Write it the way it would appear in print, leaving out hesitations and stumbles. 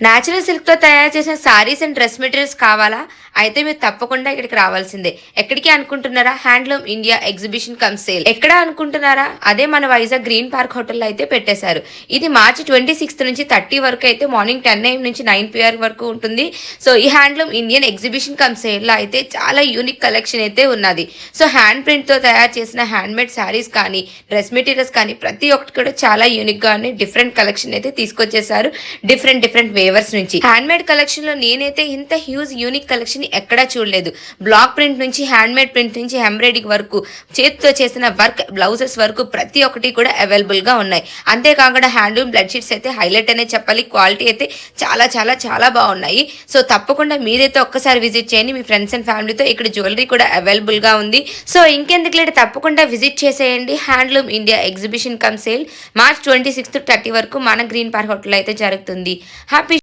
Natural సిల్క్‌తో తయారు చేసిన saris and dress materials కావాలా? అయితే మీరు తప్పకుండా ఇక్కడికి రావాల్సిందే. ఎక్కడికి అనుకుంటున్నారా? Handloom India exhibition come sale. ఎక్కడ అనుకుంటున్నారా? అదే మన వైజాగ్ గ్రీన్ పార్క్ హోటల్‌లో అయితే పెట్టేశారు. ఇది మార్చి 26 నుంచి 30 వరకు అయితే మార్నింగ్ 10 AM నుంచి 9 PM వరకు ఉంటుంది. సో, ఈ హ్యాండ్లూమ్ ఇండియన్ ఎగ్జిబిషన్ కమ్ సేల్‌లో అయితే చాలా యూనిక్ కలెక్షన్ అయితే ఉన్నది. సో, హ్యాండ్ ప్రింట్‌తో తయారు చేసిన హ్యాండ్‌మేడ్ సారీస్ కానీ, డ్రెస్ మెటీరియల్స్ కానీ ప్రతి ఒక్కటి కూడా చాలా యూనిక్‌గా ఉన్నాయి. డిఫరెంట్ కలెక్షన్ అయితే తీసుకొచ్చేసారు. డిఫరెంట్ వేవర్స్ నుంచి. హ్యాండ్‌మేడ్ కలెక్షన్‌లో నేనైతే ఇంత హ్యూజ్ యూనిక్ కలెక్షన్ ఎక్కడా చూడలేదు. బ్లాక్ ప్రింట్ నుంచి హ్యాండ్‌మేడ్ ప్రింట్ నుంచి ఎంబ్రాయిడరీ వరకు చేతితో చేసిన వర్క్ బ్లౌజెస్ వరకు ప్రతి ఒక్కటి కూడా అవైలబుల్‌గా ఉన్నాయి. అంతేకాకుండా హ్యాండ్లూమ్ బెడ్ షీట్స్ అయితే హైలైట్ అనే చెప్పాలి. క్వాలిటీ అయితే చాలా బాగున్నాయి. సో తప్పకుండా మీరైతే ఒక్కసారి విజిట్ చేయండి. మీ ఫ్రెండ్స్ అండ్ ఫ్యామిలీతో ఇక్కడ జ్యువెలరీ కూడా అవైలబుల్‌గా ఉంది. సో ఇంకెందుకు లేట్ తప్పకుండా విజిట్ చేసేయండి. Handloom India exhibition come sale March 26 to 30 వరకు మన గ్రీన్ పార్క్ హోటల్ అయితే జరుగుతుంది. హ్యాపీ